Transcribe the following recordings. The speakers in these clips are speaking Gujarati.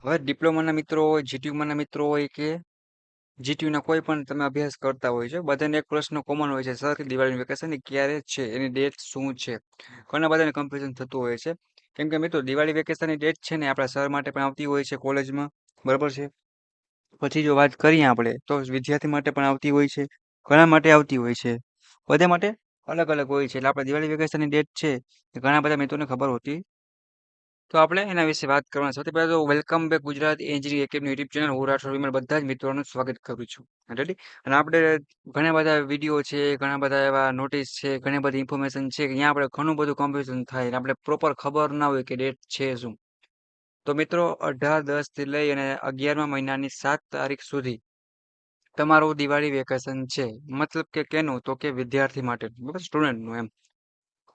હવે ડિપ્લોમાના મિત્રો હોય, જીટીયુમાંના મિત્રો હોય કે જીટીયુના કોઈ પણ તમે અભ્યાસ કરતા હોય છે, બધાને એક પ્રશ્ન કોમન હોય છે, સર કે દિવાળીનું વેકેશન ક્યારે છે? એની ડેટ શું છે? ઘણા બધાને કન્ફ્યુઝન થતું હોય છે. કેમ કે મિત્રો દિવાળી વેકેશનની ડેટ છે ને આપણા સર માટે પણ આવતી હોય છે કોલેજમાં, બરાબર છે? પછી જો વાત કરીએ આપણે તો વિદ્યાર્થી માટે પણ આવતી હોય છે, ઘણા માટે આવતી હોય છે. બધા માટે અલગ અલગ હોય છે. એટલે આપણે દિવાળી વેકેશનની ડેટ છે એ ઘણા બધા મિત્રોને ખબર હોતી તો આપણે એના વિશે વાત કરવાના. સૌથી પહેલા તો welcome back Gujarat engineering academy YouTube channel. હું રાઠોડ વિમલ બધા જ મિત્રોનું સ્વાગત કરું છું. રેડી? અને આપણે ઘણા બધા વિડીયો છે, ઘણા બધા એવા નોટિસ છે, ઘણી બધી ઇન્ફોર્મેશન છે કે અહીંયા આપણે ઘણું બધું કન્ફ્યુઝન થાય અને આપણે પ્રોપર ખબર ના હોય કે ડેટ છે શું. તો મિત્રો 18-10 થી લઈ અને 11મા મહિનાની 7 તારીખ સુધી તમારું દિવાળી વેકેશન છે. મતલબ કે કેનું? તો કે વિદ્યાર્થી માટે, બરાબર? સ્ટુડન્ટનું એમ.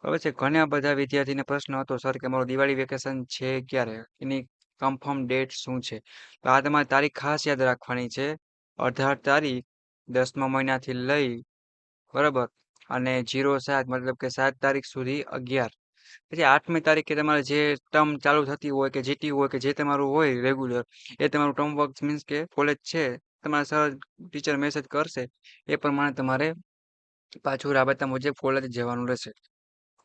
હવે છે ઘણા બધા વિદ્યાર્થીને પ્રશ્ન હતો, સર કે મારું દિવાળી વેકેશન છે ક્યારે? એની કન્ફર્મ ડેટ શું છે? તો આ તમારી તારીખ ખાસ યાદ રાખવાની છે. 18 તારીખ 10મા મહિનાથી લઈ, બરાબર, અને 07 મતલબ કે 7 તારીખ સુધી 11. પછી 8મી તારીખે તમારે જે ટર્મ ચાલુ થતી હોય કે જીટી હોય કે જે તમારું હોય રેગ્યુલર, એ તમારું ટર્મ વર્ક મીન્સ કે કોલેજ છે, તમારા સર ટીચર મેસેજ કરશે એ પ્રમાણે તમારે પાછું રાબેતા મુજબ કોલેજ જવાનું રહેશે.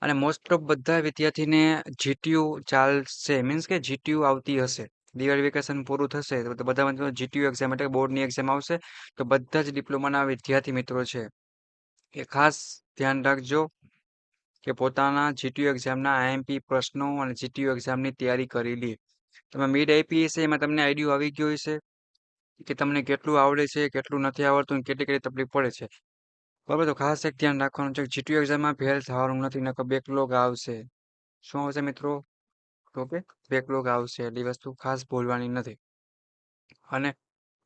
અને મોસ્ટ ઓફ બધા વિદ્યાર્થીને જીટીયુ ચાલશે, મીન્સ કે જીટીયુ આવતી હશે. દિવાળી વેકેશન પૂરું થશે તો બધા મિત્રો જીટીયુ એક્ઝામ એટલે બોર્ડની એક્ઝામ આવશે. તો બધા જ ડિપ્લોમાના વિદ્યાર્થી મિત્રો છે એ ખાસ ધ્યાન રાખજો કે પોતાના જીટીયુ એક્ઝામના આઈએમપી પ્રશ્નો અને જીટીયુ એક્ઝામની તૈયારી કરી લે. તમે મિડ આપી હશે એમાં તમને આઈડિયો આવી ગયો હશે કે તમને કેટલું આવડે છે, કેટલું નથી આવડતું, કેટલી કેટલી તકલીફ પડે છે. બરાબર, તો ખાસ એક ધ્યાન રાખવાનું છે જીટીયુ એક્ઝામમાં ફેલ થવાનું નથી, નકર બેકલોગ આવશે. શું આવશે મિત્રો? તો કે બેકલોગ આવશે. એટલી વસ્તુ ખાસ ભૂલવાની નથી. અને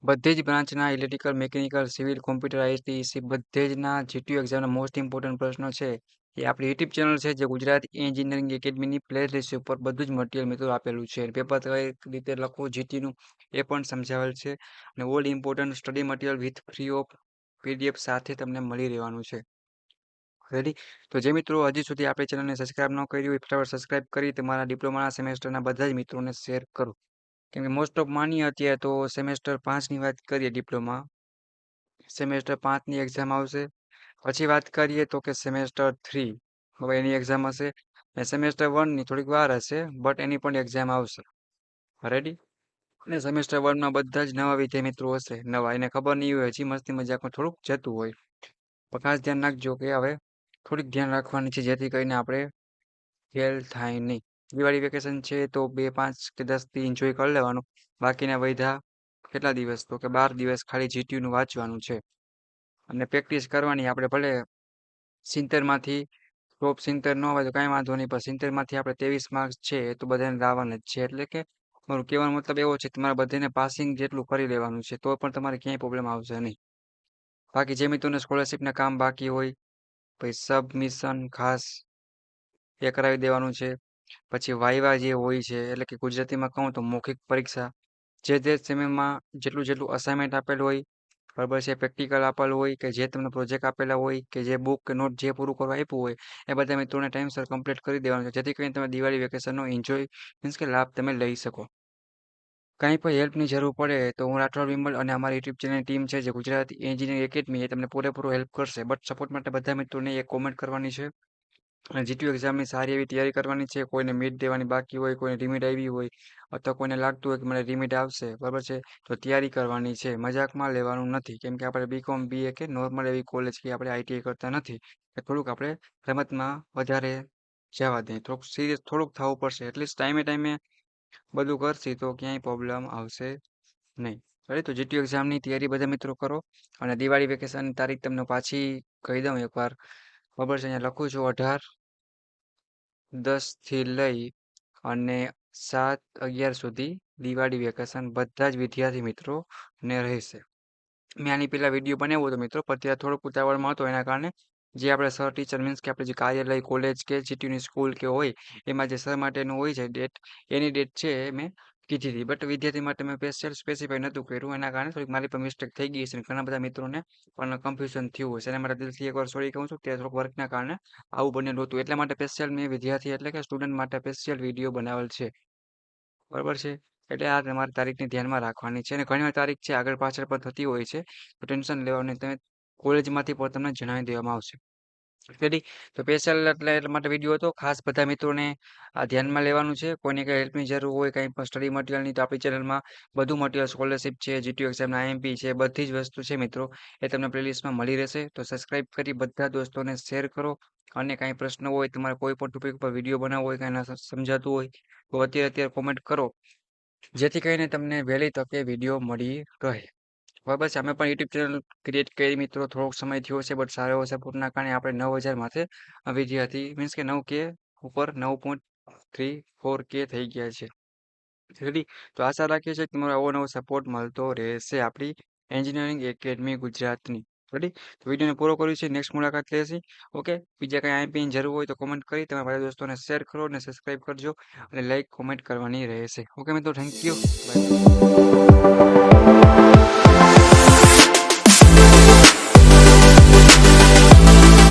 બધી જ બ્રાન્ચના electrical, mechanical, civil, computer, IT, બધે જના જીટીયુ એક્ઝામના મોસ્ટ ઇમ્પોર્ટન્ટ પ્રશ્નો છે એ આપણી યુટ્યુબ ચેનલ છે જે ગુજરાત એન્જિનિયરિંગ એકેડમીની પ્લેલિસ્ટ ઉપર બધું જ મટીરિયલ મિત્રો આપેલું છે. પેપર કઈ રીતે લખવું જીટીનું એ પણ સમજાવેલ છે. અને all important study material with free of PDF સાથે તમને મળી રહેવાનું છે. રેડી? તો જે મિત્રો હજી સુધી આપણી ચેનલને સબસ્ક્રાઇબ ન કરી હોય ફટાફટ સબસ્ક્રાઇબ કરી તમારા ડિપ્લોમાના સેમેસ્ટરના બધા જ મિત્રોને શેર કરો. કેમ કે મોસ્ટ ઓફ માનીએ અત્યારે તો સેમેસ્ટર 5ની વાત કરીએ ડિપ્લોમા, સેમેસ્ટર 5ની એક્ઝામ આવશે. પછી વાત કરીએ તો કે સેમેસ્ટર 3, હવે એની એક્ઝામ હશે. અને સેમેસ્ટર 1ની થોડીક વાર હશે, બટ એની પણ એક્ઝામ આવશે. રેડી? અને સેમેસ્ટર 1માં બધા જ નવા વિદ્યાર્થી મિત્રો હશે. નવા એને ખબર નહીં હોય, હજી મસ્તી મજાકમાં થોડુંક જતું હોય. પણ ખાસ ધ્યાન રાખજો કે હવે થોડીક ધ્યાન રાખવાની છે જેથી કરીને આપણે ફેલ થાય નહીં. દિવાળી વેકેશન છે તો 2, 5 કે 10 દી એન્જોય કરી લેવાનું. બાકીના વૈધા કેટલા દિવસ? તો કે 12 દિવસ ખાલી જીટીયુનું વાંચવાનું છે અને પ્રેક્ટિસ કરવાની. આપણે ભલે 70માંથી ટોપ 70 ન હોય તો કાંઈ વાંધો નહીં, પણ 70માંથી આપણે 23 માર્ક્સ છે એ તો બધાને લાવવાના જ છે. એટલે કે મારું કહેવાનો મતલબ એવો છે તમારે બધાને પાસિંગ જેટલું કરી લેવાનું છે તો પણ તમારે ક્યાંય પ્રોબ્લેમ આવશે નહીં. બાકી જે મિત્રોને સ્કોલરશિપના કામ બાકી હોય, પછી સબમિશન ખાસ એ કરાવી દેવાનું છે. પછી વાઇવા જે હોય છે, એટલે કે ગુજરાતીમાં કહું તો મૌખિક પરીક્ષા, જે તે સેમેમાં જેટલું જેટલું અસાઇનમેન્ટ આપેલું હોય, બરાબર છે, પ્રેક્ટિકલ આપેલું હોય કે જે તમને પ્રોજેક્ટ આપેલા હોય કે જે બુક કે નોટ જે પૂરું કરવા આપ્યું હોય એ બધા મિત્રોને ટાઈમસર કમ્પ્લીટ કરી દેવાનું છે જેથી કરીને તમે દિવાળી વેકેશનનો એન્જોય મીન્સ કે લાભ તમે લઈ શકો. કાંઈ પણ હેલ્પની જરૂર પડે તો હું રાઠોડ વિમલ અને અમારી યુટ્યુબ ચેનલની ટીમ છે જે ગુજરાત એન્જિનિયરિંગ એકેડમી એ તમને પૂરેપૂરો હેલ્પ કરશે. બટ સપોર્ટ માટે બધા મિત્રોને એક કોમેન્ટ કરવાની છે અને જીટીયુ એક્ઝામની સારી એવી તૈયારી કરવાની છે. કોઈને મિડ દેવાની બાકી હોય, કોઈને રિમિડ આવી હોય અથવા કોઈને લાગતું હોય કે મને રિમિડ આવશે, બરાબર છે, તો તૈયારી કરવાની છે. મજાકમાં લેવાનું નથી. કેમ કે આપણે બીકોમ, બીએ કે નોર્મલ એવી કોલેજ કે આપણે આઈટીઆઈ કરતા નથી, કે થોડુંક આપણે રમતમાં વધારે જવા દઈએ. થોડુંક સિરિયસ થોડુંક થવું પડશે. એટલીસ્ટ ટાઈમે ટાઈમે બધું કરશે તો ક્યાંય પ્રોબ્લેમ આવશે નહીં. બરાબર? તો જીટીયુ એક્ઝામની તૈયારી બધા મિત્રો કરો. અને દિવાળી વેકેશનની તારીખ તમને પાછી કહી દઉં એકવાર, બરાબર છે, અહીંયા લખું છું 18-10 થી લઈ અને 7-11 સુધી દિવાળી વેકેશન બધા જ વિદ્યાર્થી મિત્રોને રહેશે. મેં આની પહેલાં વિડીયો બનાવ્યો હતો મિત્રો, પણ ત્યાં થોડોક ઉતાવળમાં હતો એના કારણે જે આપણે સર ટીચર મીન્સ કે આપણે જે કાર્યાલય, કોલેજ કે જીટીયુની સ્કૂલ કે હોય એમાં જે સર માટેનું હોય છે ડેટ, એની ડેટ છે એ મેં કીધી હતી. બટ વિદ્યાર્થી માટે મેં સ્પેસિફાઈ નહોતું કર્યું, એના કારણે થોડીક મારી પર મિસ્ટેક થઈ ગઈ છે અને ઘણા બધા મિત્રોને પણ કન્ફ્યુઝન થયું હશે. એના માટે દિલથી એકવાર સોરી કહું છું. ત્યાં થોડુંક વર્કના કારણે આવું બનેલું હતું. એટલા માટે સ્પેશિયલ મેં વિદ્યાર્થી એટલે કે સ્ટુડન્ટ માટે સ્પેશિયલ વિડીયો બનાવેલ છે, બરાબર છે. એટલે આ તમારી તારીખને ધ્યાનમાં રાખવાની છે. અને ઘણી વાર તારીખ છે આગળ પાછળ પણ થતી હોય છે. તો ટેન્શન લેવાનું નહીં. તમે કોલેજમાંથી પણ તમને જણાવી દેવામાં આવશે. રેડી? તો સ્પેશિયલ એટલા માટે વિડીયો હતો. ખાસ બધા મિત્રોને આ ધ્યાનમાં લેવાનું છે. કોઈને કંઈ હેલ્પની જરૂર હોય, કંઈ પણ સ્ટડી મટીરિયલની, તો આપણી ચેનલમાં બધું મટીરિયલ સ્કોલરશિપ છે, જીટીયુ એક્ઝામના આઈએમપી છે, બધી જ વસ્તુ છે મિત્રો. એ તમને પ્લેલિસ્ટમાં મળી રહેશે. તો સબસ્ક્રાઇબ કરી બધા દોસ્તોને શેર કરો. અને કાંઈ પ્રશ્ન હોય, તમારે કોઈ પણ ટોપિક પર વિડીયો બનાવવો હોય, કાંઈ ના સમજાતું હોય, તો અત્યારે કોમેન્ટ કરો. જેથી કરીને તમને વહેલી તકે વિડીયો મળી રહે. બરાબર છે. અમે પણ યુટ્યુબ ચેનલ ક્રિએટ કરી મિત્રો થોડોક સમય થયો છે, બટ સારો એવો સપોર્ટના કારણે આપણે 9,000 માથે વિદ્યાર્થી મીન્સ કે 9K ઉપર 9.34K થઈ ગયા છે. રેડી? તો આશા રાખીએ છીએ કે તમારો આવો નવો સપોર્ટ મળતો રહેશે આપણી એન્જિનિયરિંગ એકેડમી ગુજરાતની. રેડી? તો વિડીયોને પૂરો કર્યું છે. નેક્સ્ટ મુલાકાત લેશી. ઓકે? બીજા કંઈ આઈએમપીની જરૂર હોય તો કોમેન્ટ કરી તમારા બધા દોસ્તોને શેર કરો અને સબસ્ક્રાઇબ કરજો અને લાઈક કોમેન્ટ કરવાની રહેશે. ઓકે મિત્રો, થેન્ક યુ. બાય.